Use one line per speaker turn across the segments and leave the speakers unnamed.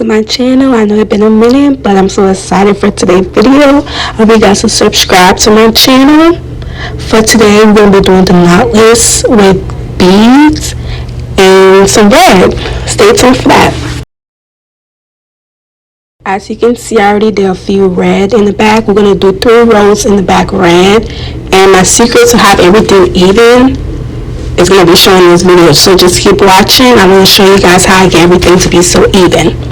to my channel. I know it's been a minute, but I'm so excited for today's video. I hope you guys will subscribe to my channel. For today, we're going to be doing the knotless with beads and some red. Stay tuned for that. As you can see, I already did a few red in the back. We're going to do 3 rows in the back red. And my secret to have everything even is going to be showing in this video. So just keep watching. I'm going to show you guys how I get everything to be so even.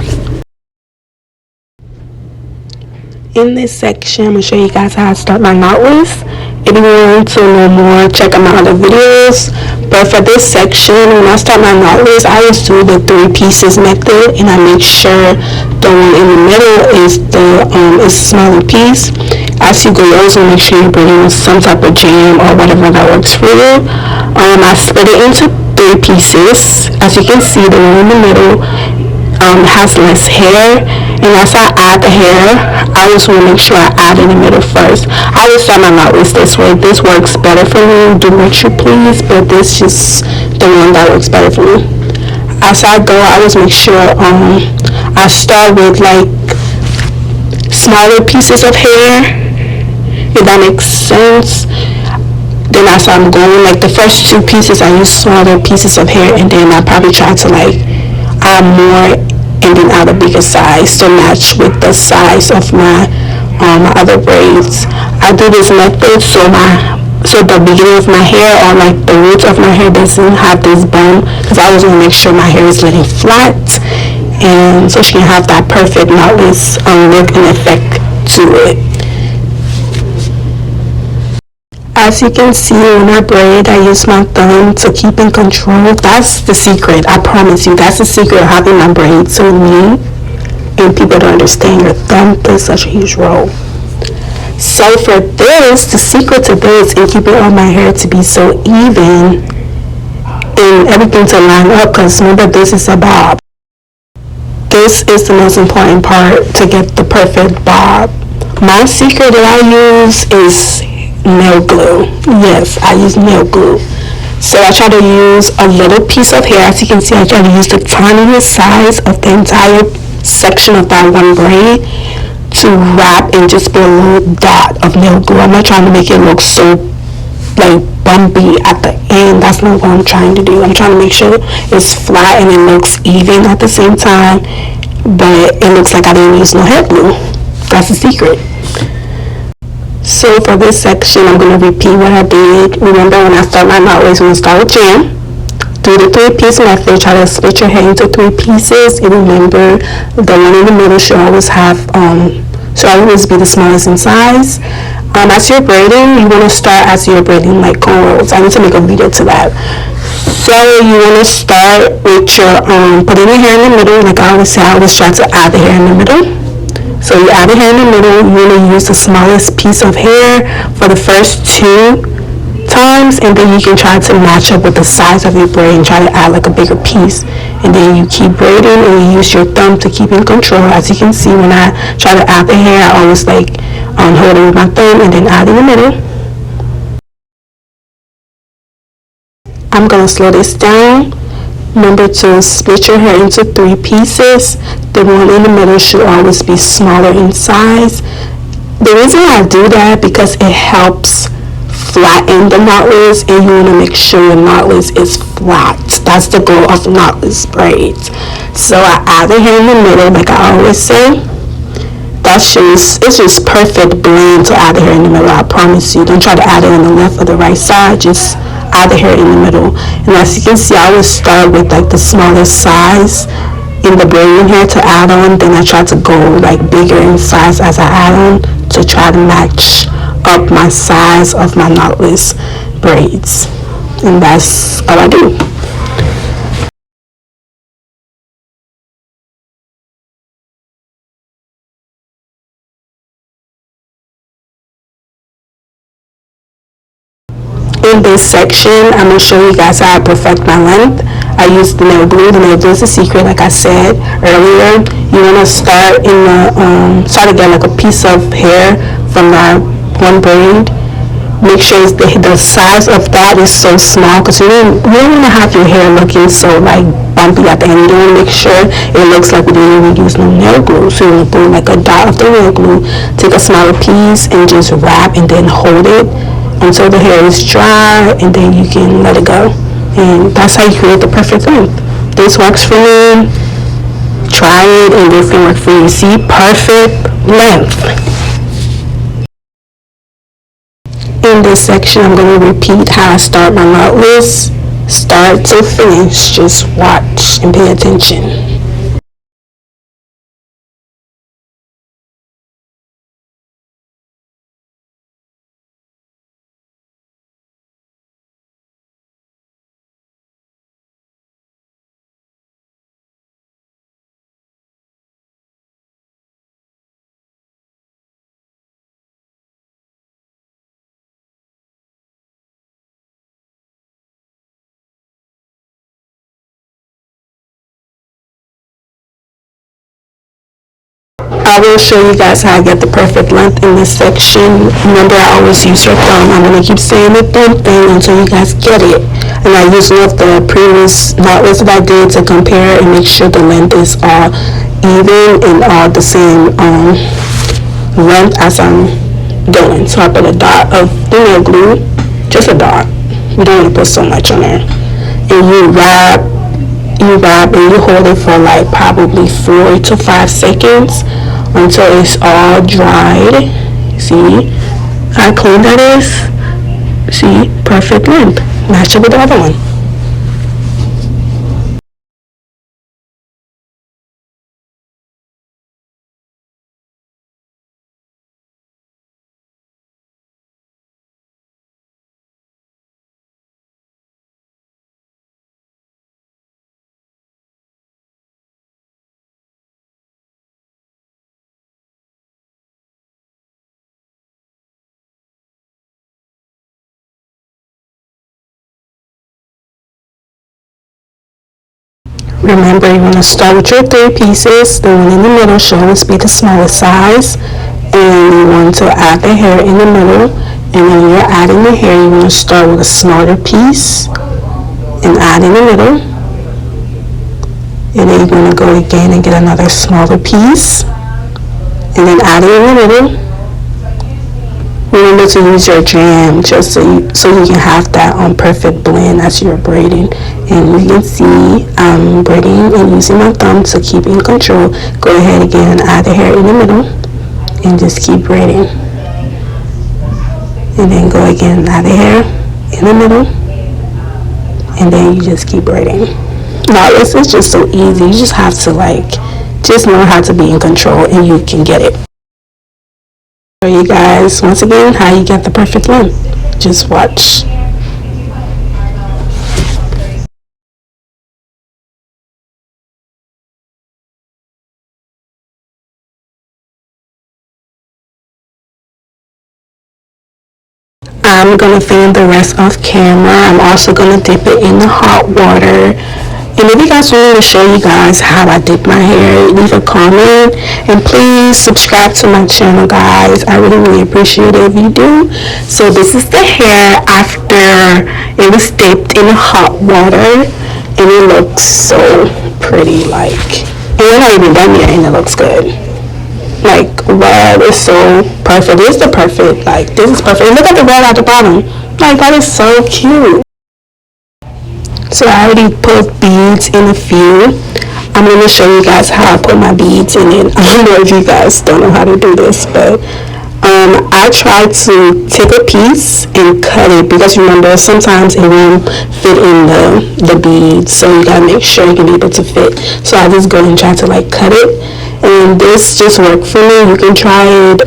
In this section, I'm going to show you guys how I start my knotless. If you want to know more, check out my other videos. But for this section, when I start my knotless, I just do the 3 pieces method, and I make sure the one in the middle is the smaller piece. As you go, you also make sure you're bringing some type of jam or whatever that works for you. I split it into 3 pieces. As you can see, the one in the middle has less hair, and as I add the hair, I just want to make sure I add in the middle first. I will start my knotless this way. This works better for me. Do what you please, but this is just the one that works better for me. As I go, I always make sure I start with like smaller pieces of hair, if that makes sense. Then as I'm going, like the first 2 pieces, I use smaller pieces of hair, and then I probably try to like add more and then add a bigger size to match with the size of my other braids. I do this method so the beginning of my hair, or like the roots of my hair, doesn't have this bump, because I always want to make sure my hair is laying flat, and so she can have that perfect knotless look and effect to it. As you can see, when I braid, I use my thumb to keep in control. That's the secret. I promise you, that's the secret of having my braids so neat and people don't understand. Your thumb plays such a huge role. So for this, the secret to this and keeping all my hair to be so even and everything to line up, because remember, this is a bob. This is the most important part to get the perfect bob. My secret that I use is nail glue. Yes, I use nail glue. So I try to use a little piece of hair. As you can see, I try to use the tiniest size of the entire section of that one braid to wrap and just put a little dot of nail glue. I'm not trying to make it look so like bumpy at the end. That's not what I'm trying to do. I'm trying to make sure it's flat and it looks even at the same time, but it looks like I didn't use no hair glue. That's the secret. So for this section, I'm going to repeat what I did. Remember, when I start my knotless, when I start with jam, do the 3-piece method. Try to split your hair into 3 pieces. And remember, the one in the middle should always have, should always be the smallest in size. As you're braiding, you want to start as you're braiding like cornrows. I need to make a video to that. So you want to start with your putting your hair in the middle. Like I always say, I always try to add the hair in the middle. So you add the hair in the middle. You want to use the smallest piece of hair for the first 2 times, and then you can try to match up with the size of your braid and try to add like a bigger piece. And then you keep braiding and you use your thumb to keep in control. As you can see, when I try to add the hair, I always like hold it with my thumb and then add in the middle. I'm going to slow this down. Remember to split your hair into 3 pieces. The one in the middle should always be smaller in size. The reason I do that because it helps flatten the knotless, and you want to make sure your knotless is flat. That's the goal of knotless braids. So I add the hair in the middle, like I always say. It's just perfect blend to add the hair in the middle. I promise you. Don't try to add it on the left or the right side. Just add the hair in the middle. And as you can see, I always start with like the smallest size in the braiding hair to add on. Then I try to go like bigger in size as I add on to try to match up my size of my knotless braids. And that's all I do. In this section, I'm going to show you guys how I perfect my length. I use the nail glue. The nail glue is a secret, like I said earlier. You want to start to get like a piece of hair from that one braid, make sure the size of that is so small, because you don't want to have your hair looking so like bumpy at the end. You don't want to make sure it looks like we didn't even use no nail glue. So you want to put like a dot of the nail glue, take a smaller piece and just wrap and then hold it until the hair is dry, and then you can let it go. And that's how you create the perfect length. This works for me. Try it and this can work for you. See, perfect length. In this section, I'm going to repeat how I start my knotless, start to finish. Just watch and pay attention. I will show you guys how I get the perfect length in this section. Remember, I always use your thumb. I'm going to keep saying the thumb thing until you guys get it. And I use one of the previous knotless that I did to compare and make sure the length is all even and all the same length as I'm doing. So I put a dot of the nail glue, just a dot. You don't want to put so much on there. And you wrap and you hold it for like probably 4 to 5 seconds until it's all dried. See how clean that is? See, perfect length. Match it with the other one. Remember, you want to start with your 3 pieces. The one in the middle should always be the smallest size. And you want to add the hair in the middle. And when you're adding the hair, you want to start with a smaller piece and add in the middle. And then you're going to go again and get another smaller piece. And then add it in the middle. Remember to use your jam just so you can have that perfect blend as you're braiding. And you can see I'm braiding and using my thumb to keep in control. Go ahead again and add the hair in the middle and just keep braiding. And then go again and add the hair in the middle. And then you just keep braiding. Now this is just so easy. You just have to just learn how to be in control and you can get it. Show you guys once again how you get the perfect length. Just watch. I'm going to fan the rest off camera. I'm also going to dip it in the hot water. And if you guys want me to show you guys how I dip my hair, leave a comment. And please subscribe to my channel, guys. I really appreciate it if you do. So this is the hair after it was dipped in hot water. And it looks so pretty, and we're not even done yet and it looks good. Wow, it's so perfect. This is the perfect, this is perfect. And look at the red at the bottom. That is so cute. So I already put beads in a few. I'm going to show you guys how I put my beads in it. I don't know if you guys don't know how to do this, but I try to take a piece and cut it, because remember, sometimes it won't fit in the beads, so you gotta make sure you can be able to fit. So I just go and try to cut it, and this just worked for me. You can try it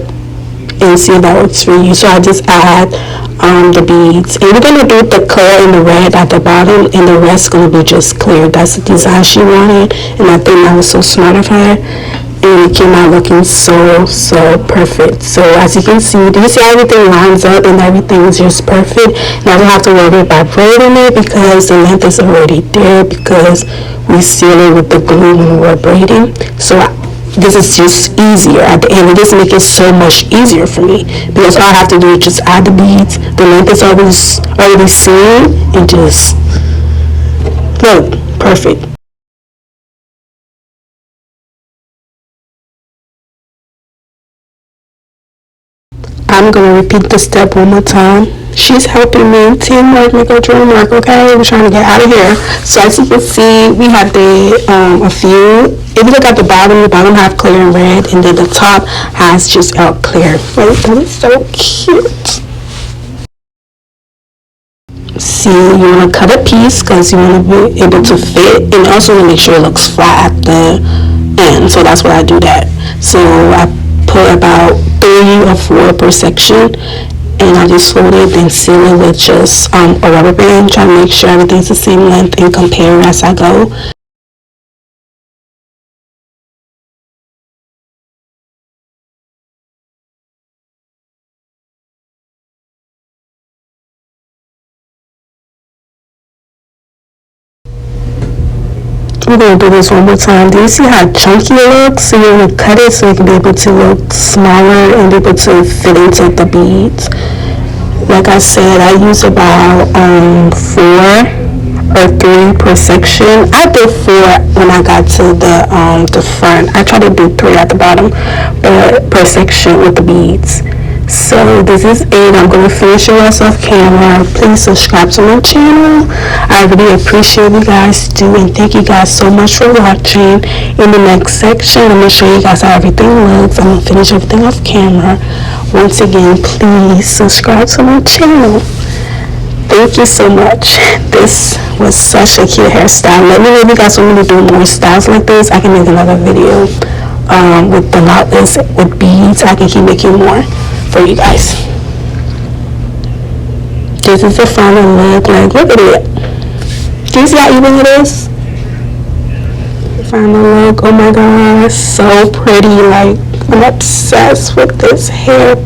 and see if that works for you. So I just add the beads, and we're gonna do the color and the red at the bottom, and the rest gonna be just clear. That's the design she wanted, and I think that was so smart of her. And it came out looking so perfect. So as you can see, do you see how everything lines up and everything is just perfect? Now I don't have to worry about braiding it because the length is already there, because we seal it with the glue when we're braiding. So this is just easier at the end. It just makes it so much easier for me because all I have to do is just add the beads. The length is already seen, and just look perfect. I'm gonna repeat the step one more time. She's helping me. Teamwork make a dream work. Okay, we're trying to get out of here. So as you can see, we have a few. If you look at the bottom half clear and red, and then the top has just out clear. Right, that is so cute. See, you want to cut a piece because you want to be able to fit, and also to make sure it looks flat at the end. So that's why I do that. So I put about 3 or 4 per section, and I just fold it and seal it with just a rubber band, trying to make sure everything's the same length and compare as I go. We're going to do this one more time. Do you see how chunky it looks? So you're going to cut it so it can be able to look smaller and be able to fit into the beads. Like I said, I use about 4 or 3 per section. I did 4 when I got to the front. I try to do 3 at the bottom, but per section with the beads. So this is it. I'm going to finish the rest off camera. Please subscribe to my channel. I really appreciate you guys do, and thank you guys so much for watching. In the next section, I'm going to show you guys how everything looks. I'm going to finish everything off camera. Once again, please subscribe to my channel. Thank you so much. This was such a cute hairstyle. Let me know if you guys want me to do more styles like this. I can make another video with the knotless with beads. I can keep making more for you guys. This is the final look. Like, look at it. Do you see how even it is? The final look. Oh my gosh, so pretty. Like, I'm obsessed with this hair.